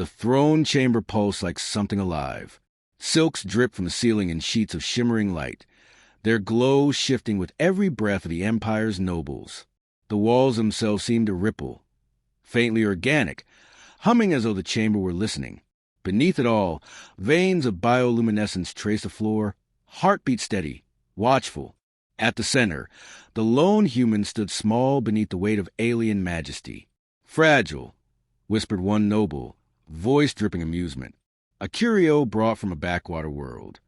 The throne chamber pulsed like something alive. Silks dripped from the ceiling in sheets of shimmering light, their glow shifting with every breath of the Empire's nobles. The walls themselves seemed to ripple, faintly organic, humming as though the chamber were listening. Beneath it all, veins of bioluminescence traced the floor, heartbeat steady, watchful. At the center, the lone human stood small beneath the weight of alien majesty. "Fragile," whispered one noble, voice dripping amusement. "A curio brought from a backwater world."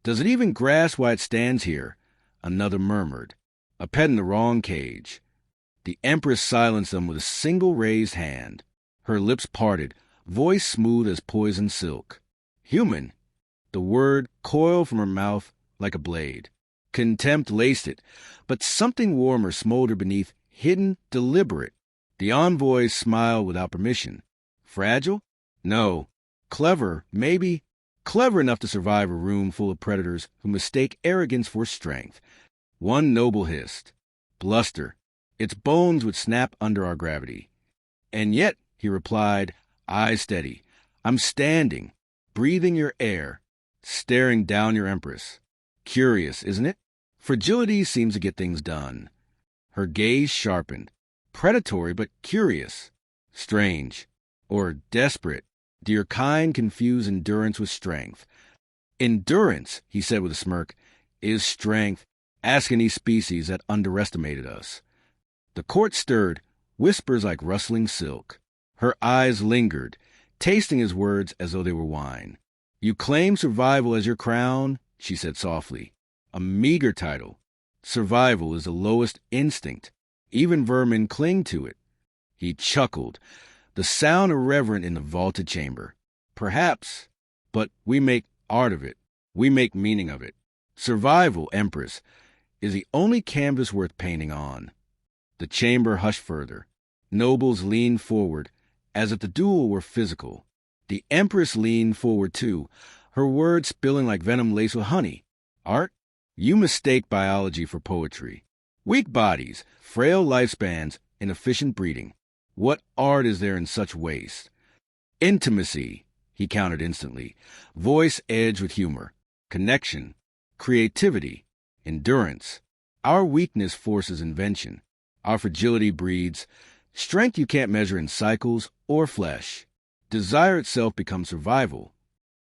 "Does it even grasp why it stands here?" another murmured. "A pet in the wrong cage." The Empress silenced them with a single raised hand. Her lips parted, voice smooth as poisoned silk. "Human." The word coiled from her mouth like a blade. Contempt laced it, but something warmer smoldered beneath, hidden, deliberate. The envoy smiled without permission. "Fragile? No. Clever, maybe. Clever enough to survive a room full of predators who mistake arrogance for strength." One noble hissed. "Bluster. Its bones would snap under our gravity." "And yet," he replied, eyes steady, "I'm standing, breathing your air, staring down your Empress. Curious, isn't it? Fragility seems to get things done." Her gaze sharpened. Predatory, but curious. Strange. Or desperate. Do your kind confuse endurance with strength? "Endurance," he said with a smirk, "is strength. Ask any species that underestimated us." The court stirred, whispers like rustling silk. Her eyes lingered, tasting his words as though they were wine. "You claim survival as your crown," she said softly. "A meager title. Survival is the lowest instinct. Even vermin cling to it." He chuckled, the sound irreverent in the vaulted chamber. "Perhaps, but we make art of it. We make meaning of it. Survival, Empress, is the only canvas worth painting on." The chamber hushed further. Nobles leaned forward, as if the duel were physical. The Empress leaned forward too, her words spilling like venom laced with honey. "Art? You mistake biology for poetry. Weak bodies, frail lifespans, inefficient breeding. What art is there in such waste?" "Intimacy," he countered instantly, voice edged with humor. "Connection, creativity, endurance. Our weakness forces invention. Our fragility breeds strength you can't measure in cycles or flesh. Desire itself becomes survival."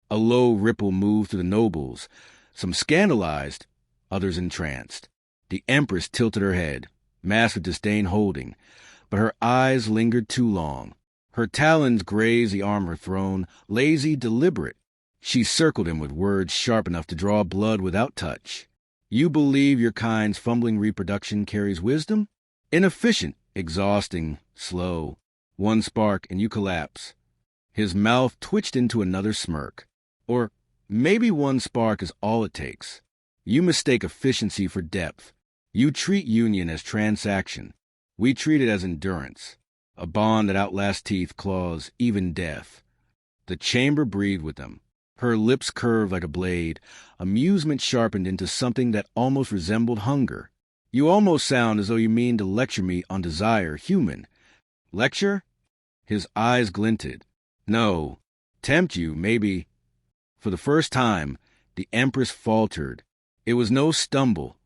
A low ripple moved through the nobles, some scandalized, others entranced. The Empress tilted her head, mask of disdain holding, but her eyes lingered too long. Her talons grazed the arm of her throne, lazy, deliberate. She circled him with words sharp enough to draw blood without touch. "You believe your kind's fumbling reproduction carries wisdom? Inefficient, exhausting, slow. One spark and you collapse." His mouth twitched into another smirk. "Or maybe one spark is all it takes. You mistake efficiency for depth. You treat union as transaction. We treat it as endurance, a bond that outlasts teeth, claws, even death." The chamber breathed with them. Her lips curved like a blade, amusement sharpened into something that almost resembled hunger. "You almost sound as though you mean to lecture me on desire, human." "Lecture?" His eyes glinted. "No. Tempt you, maybe." For the first time, the Empress faltered. It was no stumble.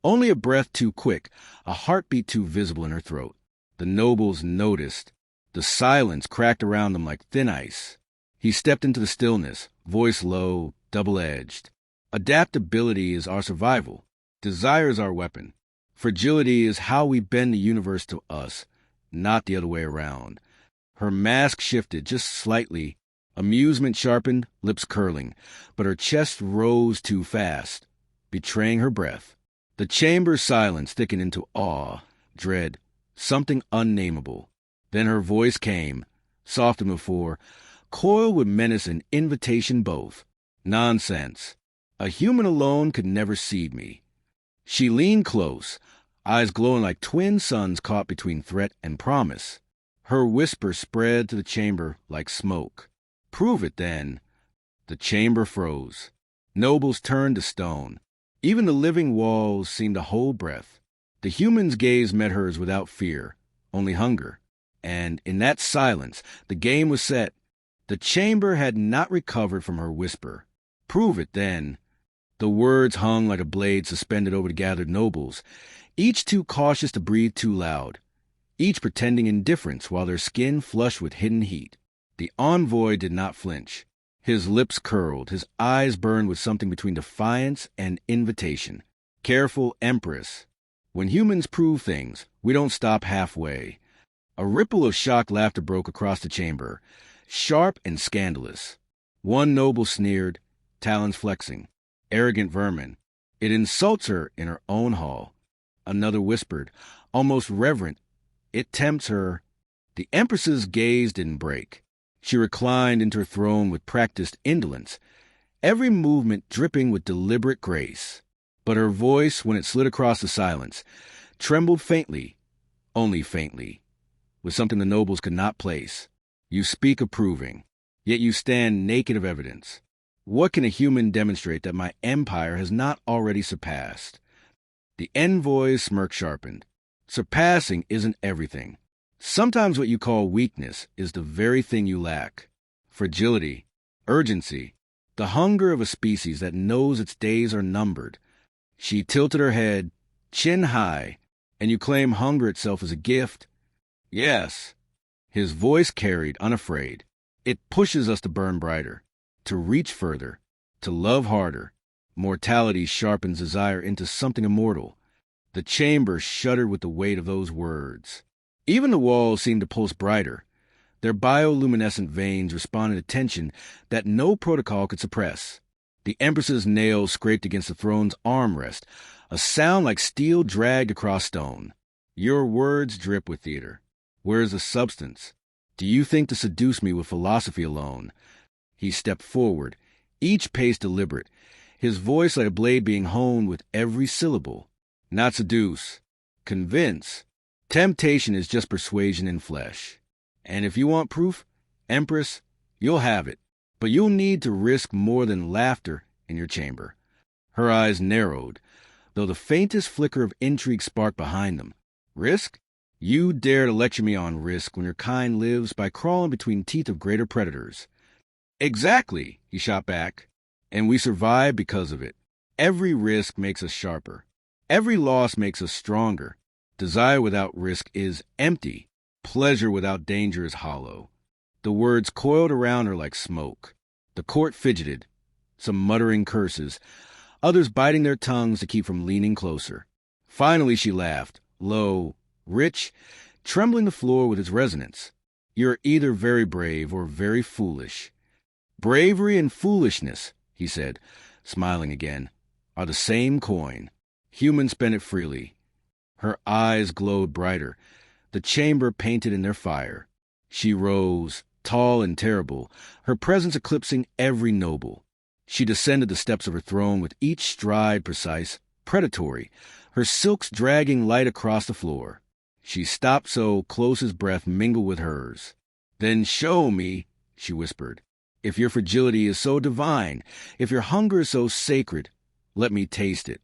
Only a breath too quick, a heartbeat too visible in her throat. The nobles noticed. The silence cracked around them like thin ice. He stepped into the stillness, voice low, double-edged. "Adaptability is our survival. Desire is our weapon. Fragility is how we bend the universe to us, not the other way around." Her mask shifted just slightly, amusement sharpened, lips curling, but her chest rose too fast, betraying her breath. The chamber's silence thickened into awe, dread, something unnameable. Then her voice came, softer than before, coiled with menace and invitation both. "Nonsense. A human alone could never seed me." She leaned close, eyes glowing like twin suns caught between threat and promise. Her whisper spread to the chamber like smoke. "Prove it, then." The chamber froze. Nobles turned to stone. Even the living walls seemed to hold breath. The human's gaze met hers without fear, only hunger. And in that silence, the game was set. The chamber had not recovered from her whisper. "Prove it, then." The words hung like a blade suspended over the gathered nobles, each too cautious to breathe too loud, each pretending indifference while their skin flushed with hidden heat. The envoy did not flinch. His lips curled, his eyes burned with something between defiance and invitation. "Careful, Empress. When humans prove things, we don't stop halfway." A ripple of shocked laughter broke across the chamber, sharp and scandalous. One noble sneered, talons flexing. "Arrogant vermin. It insults her in her own hall." Another whispered, almost reverent, "It tempts her." The Empress's gaze didn't break. She reclined into her throne with practiced indolence, every movement dripping with deliberate grace. But her voice, when it slid across the silence, trembled faintly, only faintly, with something the nobles could not place. "You speak approving, yet you stand naked of evidence. What can a human demonstrate that my empire has not already surpassed?" The envoy's smirk sharpened. "Surpassing isn't everything. Sometimes what you call weakness is the very thing you lack. Fragility, urgency, the hunger of a species that knows its days are numbered." She tilted her head, chin high. "And you claim hunger itself as a gift?" "Yes." His voice carried, unafraid. "It pushes us to burn brighter, to reach further, to love harder. Mortality sharpens desire into something immortal." The chamber shuddered with the weight of those words. Even the walls seemed to pulse brighter. Their bioluminescent veins responded to tension that no protocol could suppress. The Empress's nails scraped against the throne's armrest, a sound like steel dragged across stone. "Your words drip with theater. Where is the substance? Do you think to seduce me with philosophy alone?" He stepped forward, each pace deliberate, his voice like a blade being honed with every syllable. "Not seduce. Convince. Temptation is just persuasion in flesh. And if you want proof, Empress, you'll have it. But you'll need to risk more than laughter in your chamber." Her eyes narrowed, though the faintest flicker of intrigue sparked behind them. "Risk? You dare to lecture me on risk when your kind lives by crawling between teeth of greater predators." "Exactly," he shot back. "And we survive because of it. Every risk makes us sharper. Every loss makes us stronger. Desire without risk is empty. Pleasure without danger is hollow." The words coiled around her like smoke. The court fidgeted, some muttering curses, others biting their tongues to keep from leaning closer. Finally she laughed, low, rich, trembling the floor with its resonance. "You're either very brave or very foolish." "Bravery and foolishness," he said, smiling again, "are the same coin. Humans spend it freely." Her eyes glowed brighter, the chamber painted in their fire. She rose, tall and terrible, her presence eclipsing every noble. She descended the steps of her throne with each stride precise, predatory, her silks dragging light across the floor. She stopped so Close's breath mingled with hers. "Then show me," she whispered. "If your fragility is so divine, if your hunger is so sacred, let me taste it."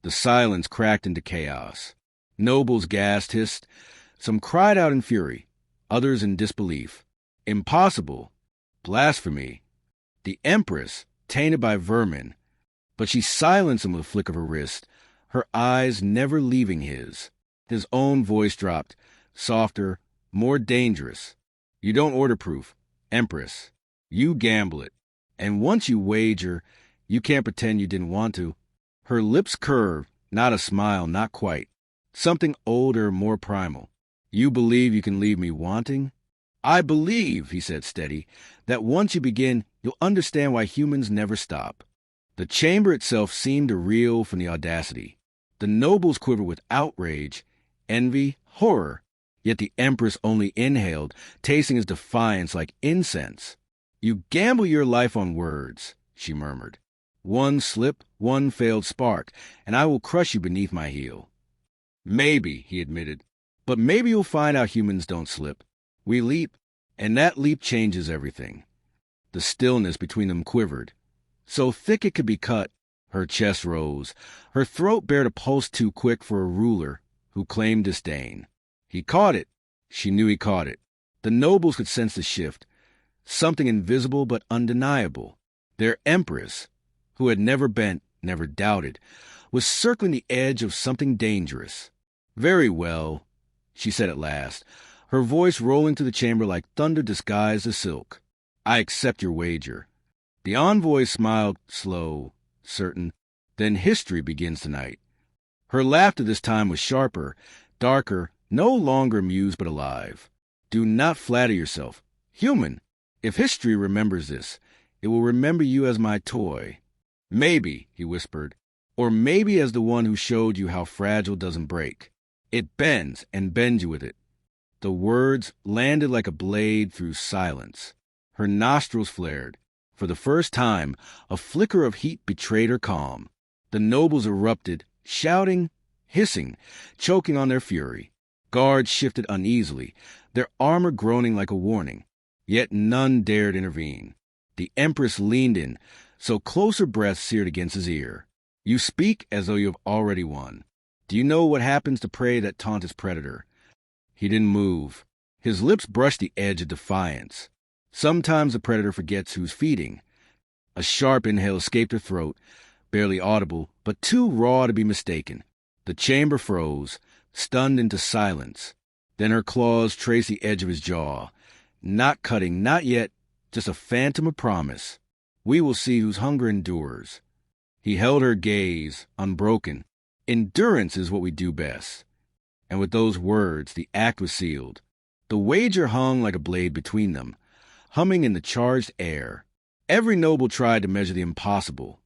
The silence cracked into chaos. Nobles gasped, hissed. Some cried out in fury, others in disbelief. Impossible. Blasphemy. The Empress, tainted by vermin. But she silenced him with a flick of her wrist, her eyes never leaving his. His own voice dropped, softer, more dangerous. "You don't order proof, Empress. You gamble it. And once you wager, you can't pretend you didn't want to." Her lips curved, not a smile, not quite. Something older, more primal. "You believe you can leave me wanting?" "I believe," he said steady, "that once you begin, you'll understand why humans never stop." The chamber itself seemed to reel from the audacity. The nobles quivered with outrage, envy, horror. Yet the Empress only inhaled, tasting his defiance like incense. "You gamble your life on words," she murmured. "One slip, one failed spark, and I will crush you beneath my heel." "Maybe," he admitted. "But maybe you'll find out humans don't slip. We leap, and that leap changes everything." The stillness between them quivered, so thick it could be cut. Her chest rose. Her throat bared a pulse too quick for a ruler who claimed disdain. He caught it. She knew he caught it. The nobles could sense the shift. something invisible but undeniable. Their Empress, who had never bent, never doubted, was circling the edge of something dangerous. "Very well," she said at last, her voice rolling through the chamber like thunder disguised as silk. "I accept your wager." The envoy smiled, slow, certain. "Then history begins tonight." Her laughter this time was sharper, darker, no longer amused but alive. "Do not flatter yourself. Human, if history remembers this, it will remember you as my toy. Maybe," he whispered, "or maybe as the one who showed you how fragile doesn't break. It bends and bends you with it." The words landed like a blade through silence. Her nostrils flared. For the first time, a flicker of heat betrayed her calm. The nobles erupted, shouting, hissing, choking on their fury. Guards shifted uneasily, their armor groaning like a warning. Yet none dared intervene. The Empress leaned in, so close her breath seared against his ear. "You speak as though you have already won. Do you know what happens to prey that taunt its predator?" He didn't move. His lips brushed the edge of defiance. Sometimes the predator forgets who's feeding. A sharp inhale escaped her throat, barely audible, but too raw to be mistaken. The chamber froze, stunned into silence. Then her claws traced the edge of his jaw. Not cutting, not yet, just a phantom of promise. "We will see whose hunger endures." He held her gaze, unbroken. "Endurance is what we do best." And with those words, the act was sealed. The wager hung like a blade between them, humming in the charged air. Every noble tried to measure the impossible.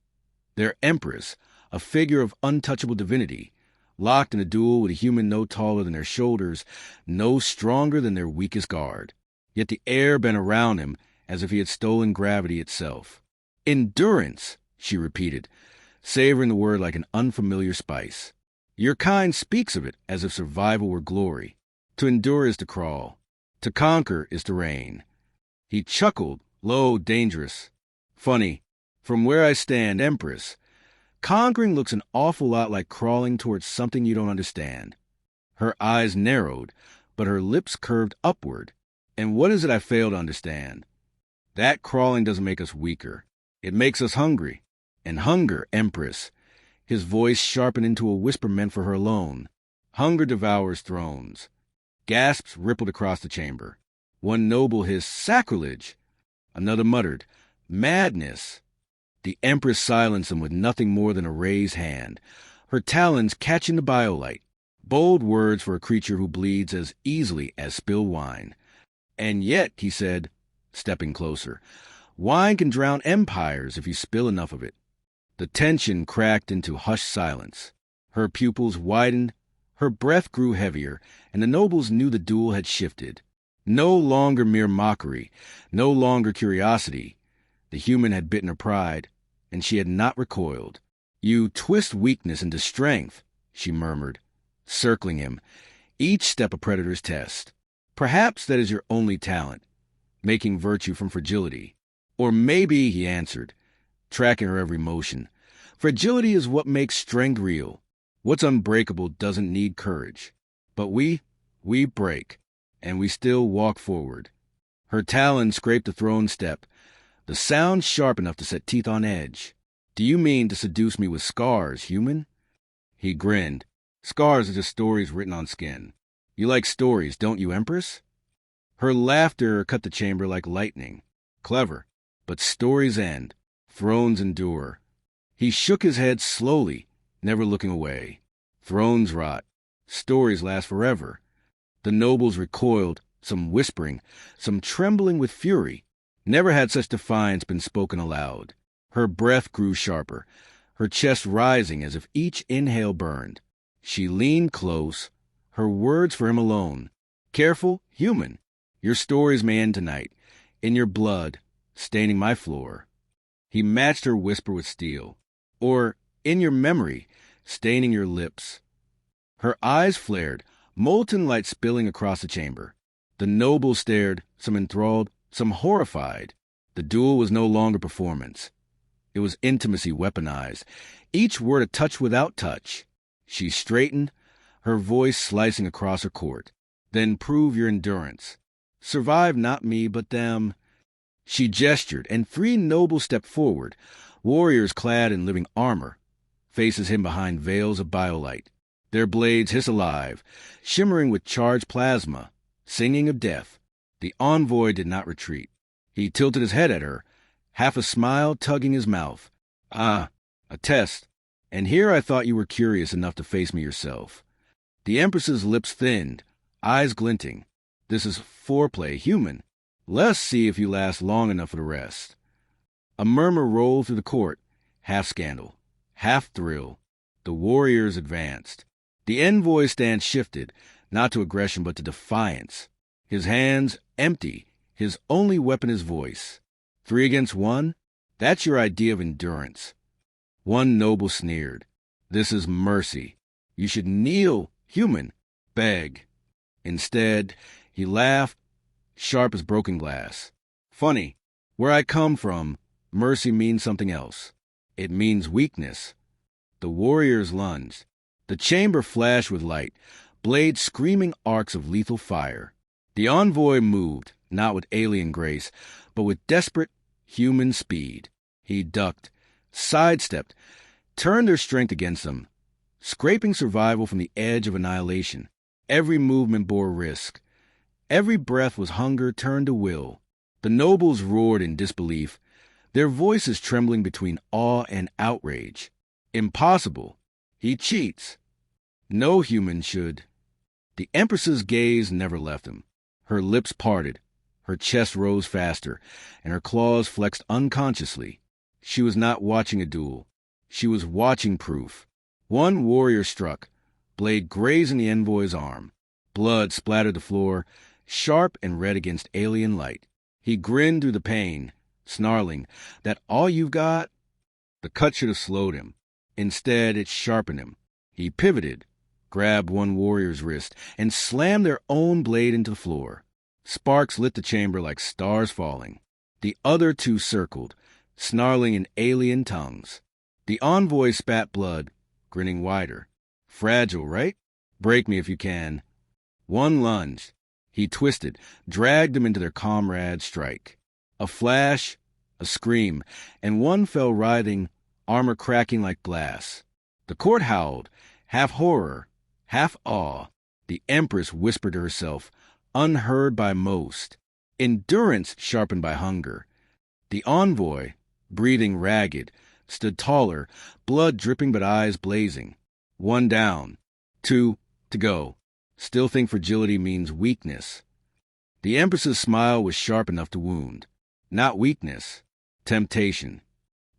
Their Empress, a figure of untouchable divinity, locked in a duel with a human no taller than their shoulders, no stronger than their weakest guard. Yet the air bent around him as if he had stolen gravity itself. "Endurance," she repeated, savoring the word like an unfamiliar spice. "Your kind speaks of it as if survival were glory. To endure is to crawl. To conquer is to reign." He chuckled, low, dangerous. "Funny. From where I stand, Empress, conquering looks an awful lot like crawling towards something you don't understand." Her eyes narrowed, but her lips curved upward. "And what is it I fail to understand?" "That crawling doesn't make us weaker. It makes us hungry. And hunger, Empress," his voice sharpened into a whisper meant for her alone, "hunger devours thrones." Gasps rippled across the chamber. One noble hissed, "Sacrilege!" Another muttered, "Madness!" The Empress silenced them with nothing more than a raised hand, her talons catching the biolight. Bold words for a creature who bleeds as easily as spilled wine. "And yet," he said, stepping closer, "wine can drown empires if you spill enough of it." The tension cracked into hushed silence. Her pupils widened, her breath grew heavier, and the nobles knew the duel had shifted. No longer mere mockery, no longer curiosity. The human had bitten her pride, and she had not recoiled. "You twist weakness into strength," she murmured, circling him, each step a predator's test. "Perhaps that is your only talent, making virtue from fragility." "Or maybe," he answered, tracking her every motion, "fragility is what makes strength real. What's unbreakable doesn't need courage. But we break, and we still walk forward." Her talons scraped the throne step, the sound sharp enough to set teeth on edge. "Do you mean to seduce me with scars, human?" He grinned. "Scars are just stories written on skin. You like stories, don't you, Empress?" Her laughter cut the chamber like lightning. "Clever. But stories end. Thrones endure." He shook his head slowly, never looking away. "Thrones rot. Stories last forever." The nobles recoiled, some whispering, some trembling with fury. Never had such defiance been spoken aloud. Her breath grew sharper, her chest rising as if each inhale burned. She leaned close, her words for him alone. "Careful, human. Your stories may end tonight, in your blood, staining my floor." He matched her whisper with steel. "Or, in your memory, staining your lips." Her eyes flared, molten light spilling across the chamber. The nobles stared, some enthralled, some horrified. The duel was no longer performance. It was intimacy weaponized, each word a touch without touch. She straightened, her voice slicing across her court. "Then prove your endurance. Survive not me, but them." She gestured, and 3 nobles stepped forward, warriors clad in living armor, faces hidden behind veils of biolight. Their blades hiss alive, shimmering with charged plasma, singing of death. The envoy did not retreat. He tilted his head at her, half a smile tugging his mouth. "Ah, a test. And here I thought you were curious enough to face me yourself." The Empress's lips thinned, eyes glinting. "This is foreplay, human. Let's see if you last long enough for the rest." A murmur rolled through the court, half scandal, half thrill. The warriors advanced. The envoy's stance shifted, not to aggression but to defiance. His hands empty, his only weapon his voice. 3 against 1? That's your idea of endurance. One noble sneered. "This is mercy. You should kneel, human, beg." Instead, he laughed, sharp as broken glass. "Funny, where I come from, mercy means something else. It means weakness." The warriors lunged. The chamber flashed with light, blades screaming arcs of lethal fire. The envoy moved, not with alien grace, but with desperate human speed. He ducked, sidestepped, turned their strength against them, scraping survival from the edge of annihilation. Every movement bore risk. Every breath was hunger turned to will. The nobles roared in disbelief, their voices trembling between awe and outrage. "Impossible. He cheats. No human should." The Empress's gaze never left him. Her lips parted, her chest rose faster, and her claws flexed unconsciously. She was not watching a duel. She was watching proof. One warrior struck, blade grazing the envoy's arm. Blood splattered the floor, sharp and red against alien light. He grinned through the pain, snarling, "That all you've got?" The cut should have slowed him. Instead, it sharpened him. He pivoted, grabbed one warrior's wrist, and slammed their own blade into the floor. Sparks lit the chamber like stars falling. The other 2 circled, snarling in alien tongues. The envoy spat blood, grinning wider. "Fragile, right? Break me if you can." One lunged. He twisted, dragged them into their comrade's strike. A flash, a scream, and one fell writhing, armor cracking like glass. The court howled, half horror, half awe. The Empress whispered to herself, unheard by most, endurance sharpened by hunger. The envoy, breathing ragged, stood taller, blood dripping but eyes blazing. 1 down, 2 to go. Still think fragility means weakness. The Empress's smile was sharp enough to wound. Not weakness, temptation.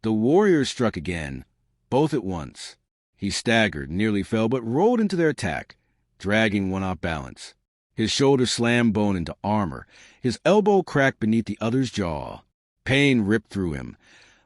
The warriors struck again, both at once. He staggered, nearly fell, but rolled into their attack, dragging one off balance. His shoulder slammed bone into armor. His elbow cracked beneath the other's jaw. Pain ripped through him,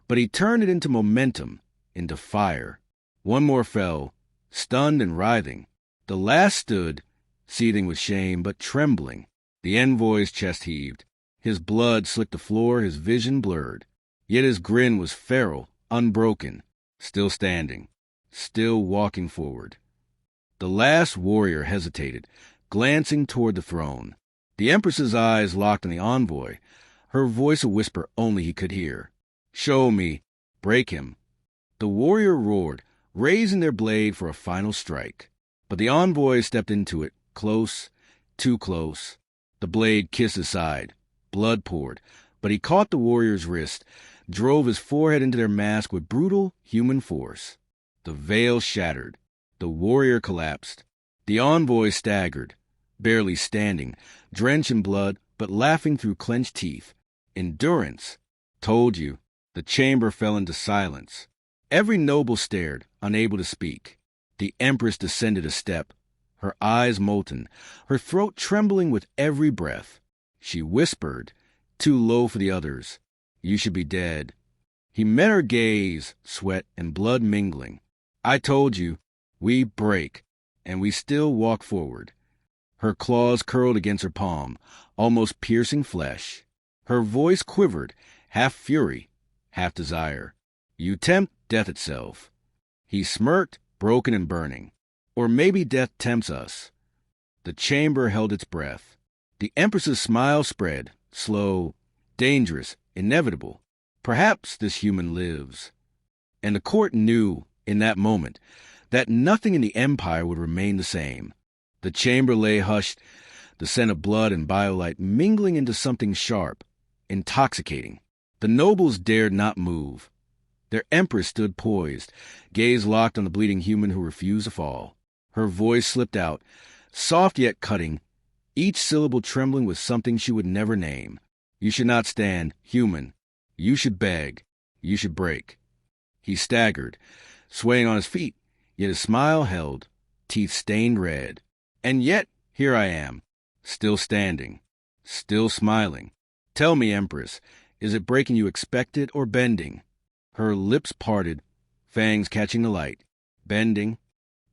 but he turned it into momentum, into fire. One more fell, stunned and writhing. The last stood, seething with shame, but trembling. The envoy's chest heaved. His blood slicked the floor, his vision blurred. Yet his grin was feral, unbroken, still standing, still walking forward. The last warrior hesitated, glancing toward the throne. The Empress's eyes locked on the envoy, her voice a whisper only he could hear. "Show me. Break him." The warrior roared, raising their blade for a final strike. But the envoy stepped into it, close, too close. The blade kissed his side. Blood poured, but he caught the warrior's wrist, drove his forehead into their mask with brutal human force. The veil shattered. The warrior collapsed. The envoy staggered, barely standing, drenched in blood, but laughing through clenched teeth. Endurance. Told you. The chamber fell into silence. Every noble stared, unable to speak. The Empress descended a step, her eyes molten, her throat trembling with every breath. She whispered, too low for the others, "You should be dead." He met her gaze, sweat and blood mingling. "I told you, we break, and we still walk forward." Her claws curled against her palm, almost piercing flesh. Her voice quivered, half fury, half desire. "You tempt death itself." He smirked, broken and burning. "Or maybe death tempts us." The chamber held its breath. The Empress's smile spread, slow, dangerous, inevitable. Perhaps this human lives. And the court knew, in that moment, that nothing in the empire would remain the same. The chamber lay hushed, the scent of blood and biolite mingling into something sharp, intoxicating. The nobles dared not move. Their empress stood poised, gaze locked on the bleeding human who refused to fall. Her voice slipped out, soft yet cutting, each syllable trembling with something she would never name. You should not stand, human. You should beg. You should break. He staggered, swaying on his feet, yet his smile held, teeth stained red. And yet, here I am, still standing, still smiling. Tell me, Empress, is it breaking you expected or bending? Her lips parted, fangs catching the light, bending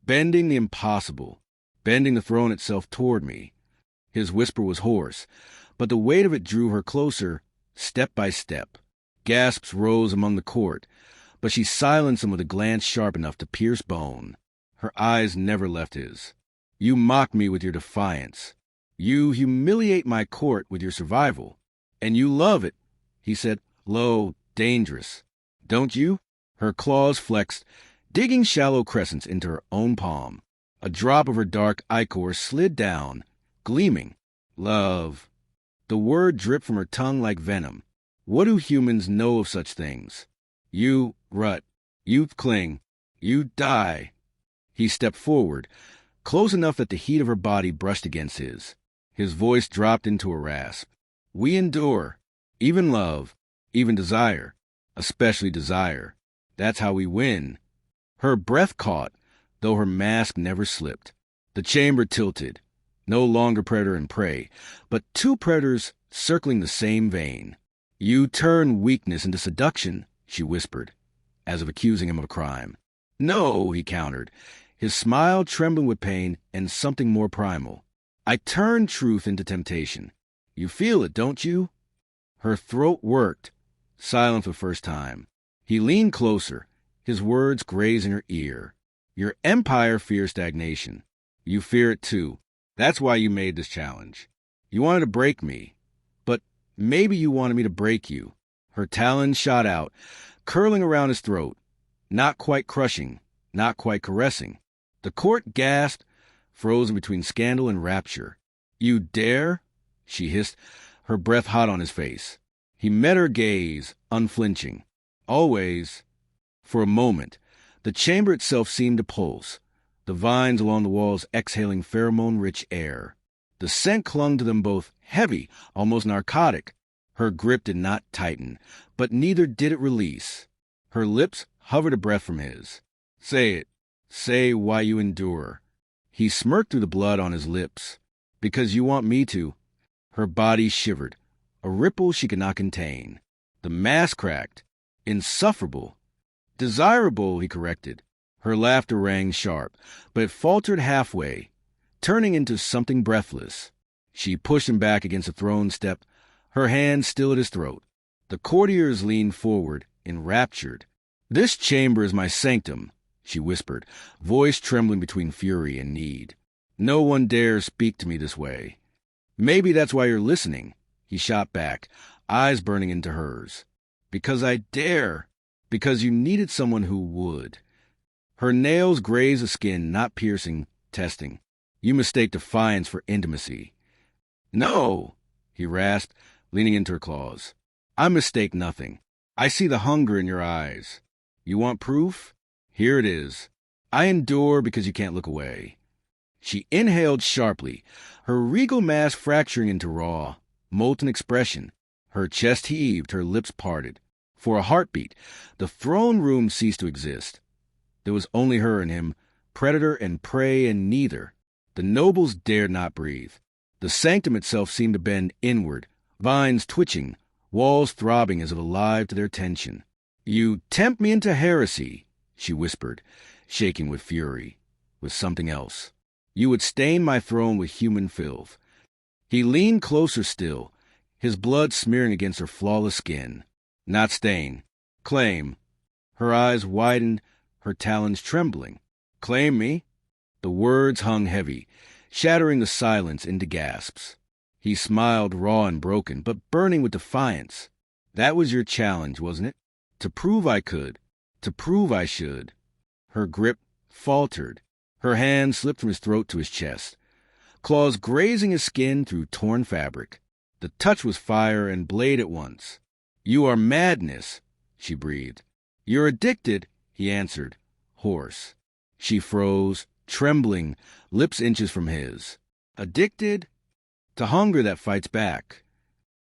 the impossible, bending the throne itself toward me. His whisper was hoarse, but the weight of it drew her closer, step by step. Gasps rose among the court, but she silenced them with a glance sharp enough to pierce bone. Her eyes never left his. You mock me with your defiance. You humiliate my court with your survival. And you love it, he said, low, dangerous. Don't you? Her claws flexed, digging shallow crescents into her own palm. A drop of her dark ichor slid down, gleaming. Love. The word dripped from her tongue like venom. What do humans know of such things? You rut. You cling. You die. He stepped forward, close enough that the heat of her body brushed against his. His voice dropped into a rasp. We endure. Even love. Even desire. Especially desire. That's how we win. Her breath caught, though her mask never slipped. The chamber tilted. No longer predator and prey, but two predators circling the same vein. You turn weakness into seduction, she whispered, as if accusing him of a crime. No, he countered, his smile trembling with pain and something more primal. I turn truth into temptation. You feel it, don't you? Her throat worked, silent for the first time. He leaned closer, his words grazing her ear. Your empire fears stagnation. You fear it too. That's why you made this challenge. You wanted to break me, but maybe you wanted me to break you. Her talons shot out, curling around his throat, not quite crushing, not quite caressing. The court gasped, frozen between scandal and rapture. You dare? She hissed, her breath hot on his face. He met her gaze, unflinching. Always. For a moment, the chamber itself seemed to pulse, the vines along the walls exhaling pheromone-rich air. The scent clung to them both, heavy, almost narcotic. Her grip did not tighten, but neither did it release. Her lips hovered a breath from his. Say it. Say why you endure. He smirked through the blood on his lips. Because you want me to. Her body shivered, a ripple she could not contain. The mask cracked. Insufferable. Desirable, he corrected. Her laughter rang sharp, but it faltered halfway, turning into something breathless. She pushed him back against the throne step, her hand still at his throat. The courtiers leaned forward, enraptured. This chamber is my sanctum, she whispered, voice trembling between fury and need. No one dares speak to me this way. Maybe that's why you're listening, he shot back, eyes burning into hers. Because I dare. Because you needed someone who would. Her nails grazed the skin, not piercing, testing. You mistake defiance for intimacy. No, he rasped, leaning into her claws. I mistake nothing. I see the hunger in your eyes. You want proof? Here it is. I endure because you can't look away. She inhaled sharply, her regal mask fracturing into raw, molten expression. Her chest heaved, her lips parted. For a heartbeat, the throne room ceased to exist. There was only her and him, predator and prey and neither. The nobles dared not breathe. The sanctum itself seemed to bend inward, vines twitching, walls throbbing as if alive to their tension. You tempt me into heresy, she whispered, shaking with fury, with something else. You would stain my throne with human filth. He leaned closer still, his blood smearing against her flawless skin. Not stain. Claim. Her eyes widened, her talons trembling. Claim me? The words hung heavy, shattering the silence into gasps. He smiled raw and broken, but burning with defiance. That was your challenge, wasn't it? To prove I could. To prove I should. Her grip faltered. Her hand slipped from his throat to his chest, claws grazing his skin through torn fabric. The touch was fire and blade at once. You are madness, she breathed. You're addicted, he answered, hoarse. She froze, trembling, lips inches from his. Addicted? To hunger that fights back.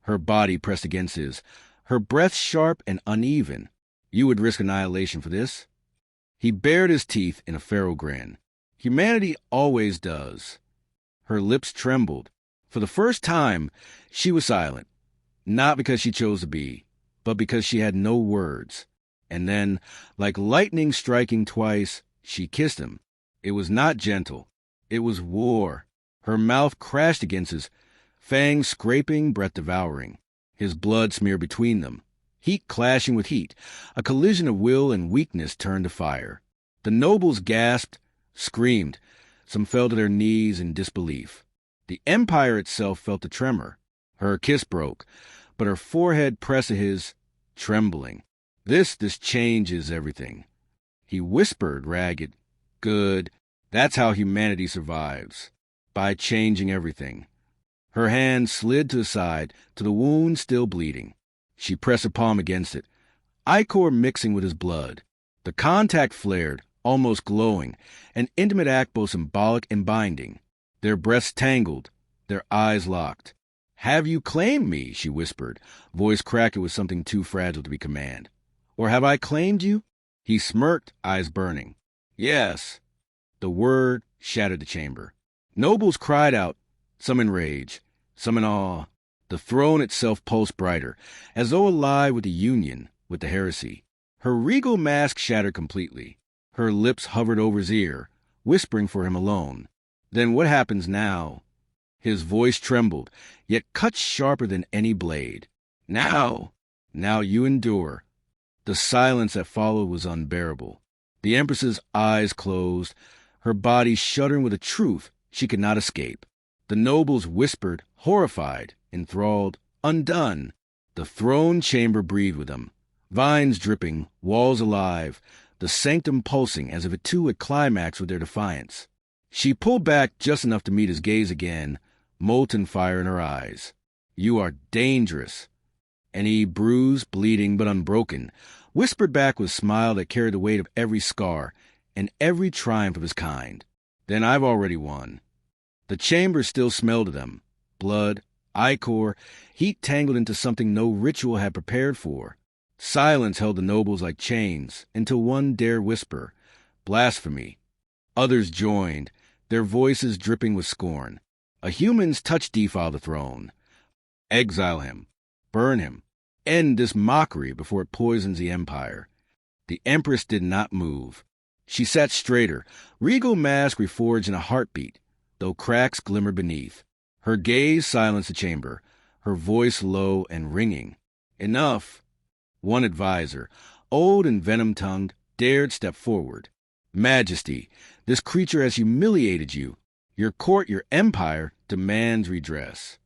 Her body pressed against his, her breath sharp and uneven. You would risk annihilation for this? He bared his teeth in a feral grin. Humanity always does. Her lips trembled. For the first time, she was silent. Not because she chose to be, but because she had no words. And then, like lightning striking twice, she kissed him. It was not gentle. It was war. Her mouth crashed against his, fangs scraping, breath devouring. His blood smeared between them. Heat clashing with heat, a collision of will and weakness turned to fire. The nobles gasped, screamed. Some fell to their knees in disbelief. The empire itself felt a tremor. Her kiss broke, but her forehead pressed to his, trembling. This changes everything. He whispered, ragged. Good. That's how humanity survives. By changing everything. Her hand slid to the side, to the wound still bleeding. She pressed her palm against it, ichor mixing with his blood. The contact flared, almost glowing, an intimate act both symbolic and binding. Their breaths tangled, their eyes locked. Have you claimed me? She whispered, voice cracked with something too fragile to be command. Or have I claimed you? He smirked, eyes burning. Yes. The word shattered the chamber. Nobles cried out, some in rage, some in awe. The throne itself pulsed brighter, as though alive with the union, with the heresy. Her regal mask shattered completely. Her lips hovered over his ear, whispering for him alone. Then what happens now? His voice trembled, yet cut sharper than any blade. Now you endure. The silence that followed was unbearable. The Empress's eyes closed, her body shuddering with a truth she could not escape. The nobles whispered, horrified, enthralled, undone. The throne chamber breathed with them, vines dripping, walls alive, the sanctum pulsing as if it too had climaxed with their defiance. She pulled back just enough to meet his gaze again, molten fire in her eyes. You are dangerous. And he, bruised, bleeding, but unbroken, whispered back with a smile that carried the weight of every scar and every triumph of his kind. Then I've already won. The chamber still smelled of them. Blood, ichor, heat tangled into something no ritual had prepared for. Silence held the nobles like chains, until one dared whisper, blasphemy. Others joined, their voices dripping with scorn. A human's touch defile the throne. Exile him. Burn him. End this mockery before it poisons the empire. The Empress did not move. She sat straighter, regal mask reforged in a heartbeat, though cracks glimmered beneath. Her gaze silenced the chamber, her voice low and ringing. Enough. One advisor, old and venom-tongued, dared step forward. Majesty, this creature has humiliated you. Your court, your empire, demands redress.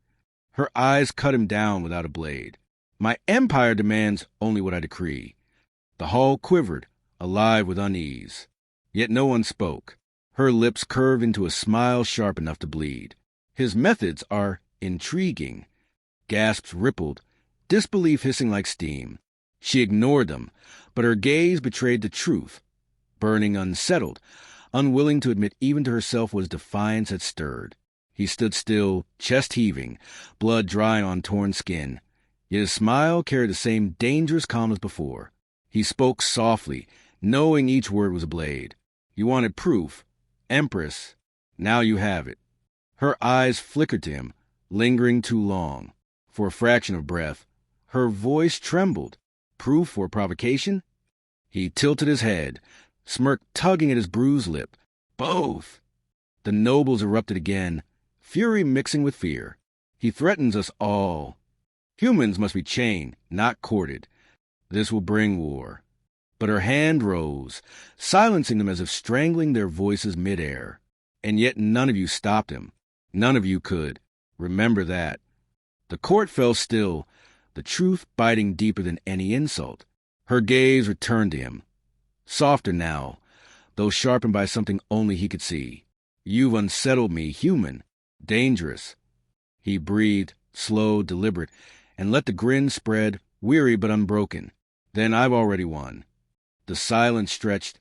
Her eyes cut him down without a blade. My empire demands only what I decree. The hall quivered, alive with unease. Yet no one spoke. Her lips curved into a smile sharp enough to bleed. His methods are intriguing. Gasps rippled, disbelief hissing like steam. She ignored them, but her gaze betrayed the truth. Burning unsettled, unwilling to admit even to herself what defiance had stirred. He stood still, chest heaving, blood drying on torn skin. Yet his smile carried the same dangerous calm as before. He spoke softly, knowing each word was a blade. You wanted proof. Empress, now you have it. Her eyes flickered to him, lingering too long. For a fraction of breath, her voice trembled. Proof or provocation? He tilted his head, smirk tugging at his bruised lip. Both. The nobles erupted again, fury mixing with fear. He threatens us all. Humans must be chained, not courted. This will bring war. But her hand rose, silencing them as if strangling their voices midair. And yet none of you stopped him. None of you could. Remember that. The court fell still, the truth biting deeper than any insult. Her gaze returned to him, softer now, though sharpened by something only he could see. "You've unsettled me, human. Dangerous." He breathed, slow, deliberate, and let the grin spread, weary but unbroken. "Then I've already won." The silence stretched,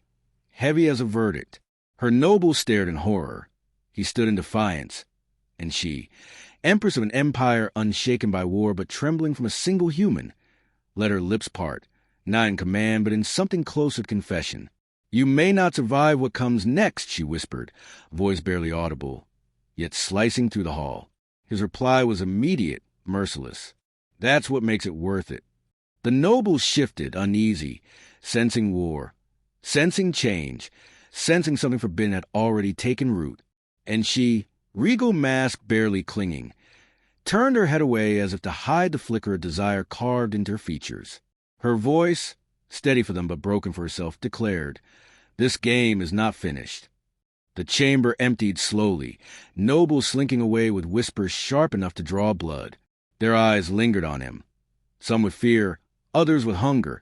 heavy as a verdict. Her noble stared in horror. He stood in defiance. And she, Empress of an empire unshaken by war but trembling from a single human, let her lips part, not in command but in something closer to confession. "You may not survive what comes next," she whispered, voice barely audible, yet slicing through the hall. His reply was immediate, merciless. "That's what makes it worth it." The noble shifted, uneasy, sensing war, sensing change, sensing something forbidden had already taken root. And she, regal mask barely clinging, turned her head away as if to hide the flicker of desire carved into her features. Her voice, steady for them but broken for herself, declared, "This game is not finished." The chamber emptied slowly, noble slinking away with whispers sharp enough to draw blood. Their eyes lingered on him, some with fear, others with hunger,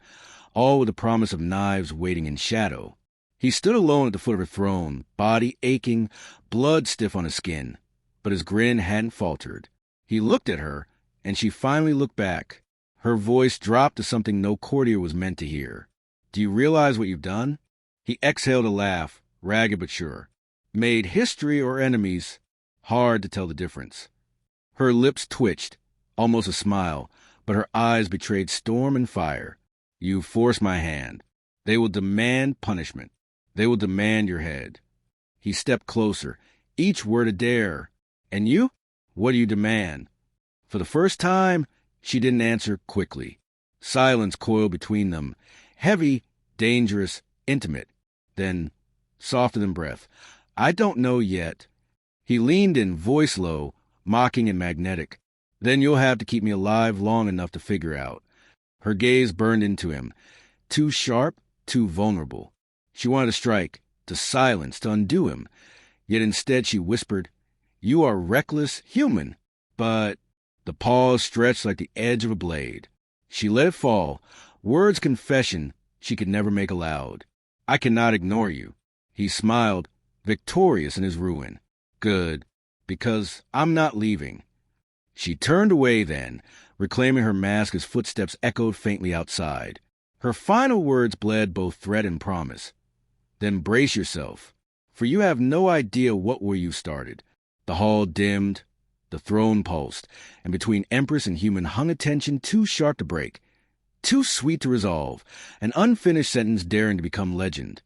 all with the promise of knives waiting in shadow. He stood alone at the foot of her throne, body aching, blood stiff on his skin, but his grin hadn't faltered. He looked at her, and she finally looked back. Her voice dropped to something no courtier was meant to hear. "Do you realize what you've done?" He exhaled a laugh, ragged but sure. "Made history or enemies? Hard to tell the difference." Her lips twitched, almost a smile, but her eyes betrayed storm and fire. "You force my hand. They will demand punishment. They will demand your head." He stepped closer, each word a dare. "And you? What do you demand?" For the first time, she didn't answer quickly. Silence coiled between them, heavy, dangerous, intimate. Then, softer than breath, "I don't know yet." He leaned in, voice low, mocking and magnetic. "Then you'll have to keep me alive long enough to figure out." Her gaze burned into him, too sharp, too vulnerable. She wanted to strike, to silence, to undo him. Yet instead she whispered, "You are reckless, human, but—" The pause stretched like the edge of a blade. She let it fall, words confession she could never make aloud. "I cannot ignore you." He smiled, victorious in his ruin. "Good, because I'm not leaving." She turned away then, reclaiming her mask as footsteps echoed faintly outside. Her final words bled both threat and promise. "Then brace yourself, for you have no idea what war you started." The hall dimmed, the throne pulsed, and between Empress and human hung a tension too sharp to break, too sweet to resolve, an unfinished sentence daring to become legend.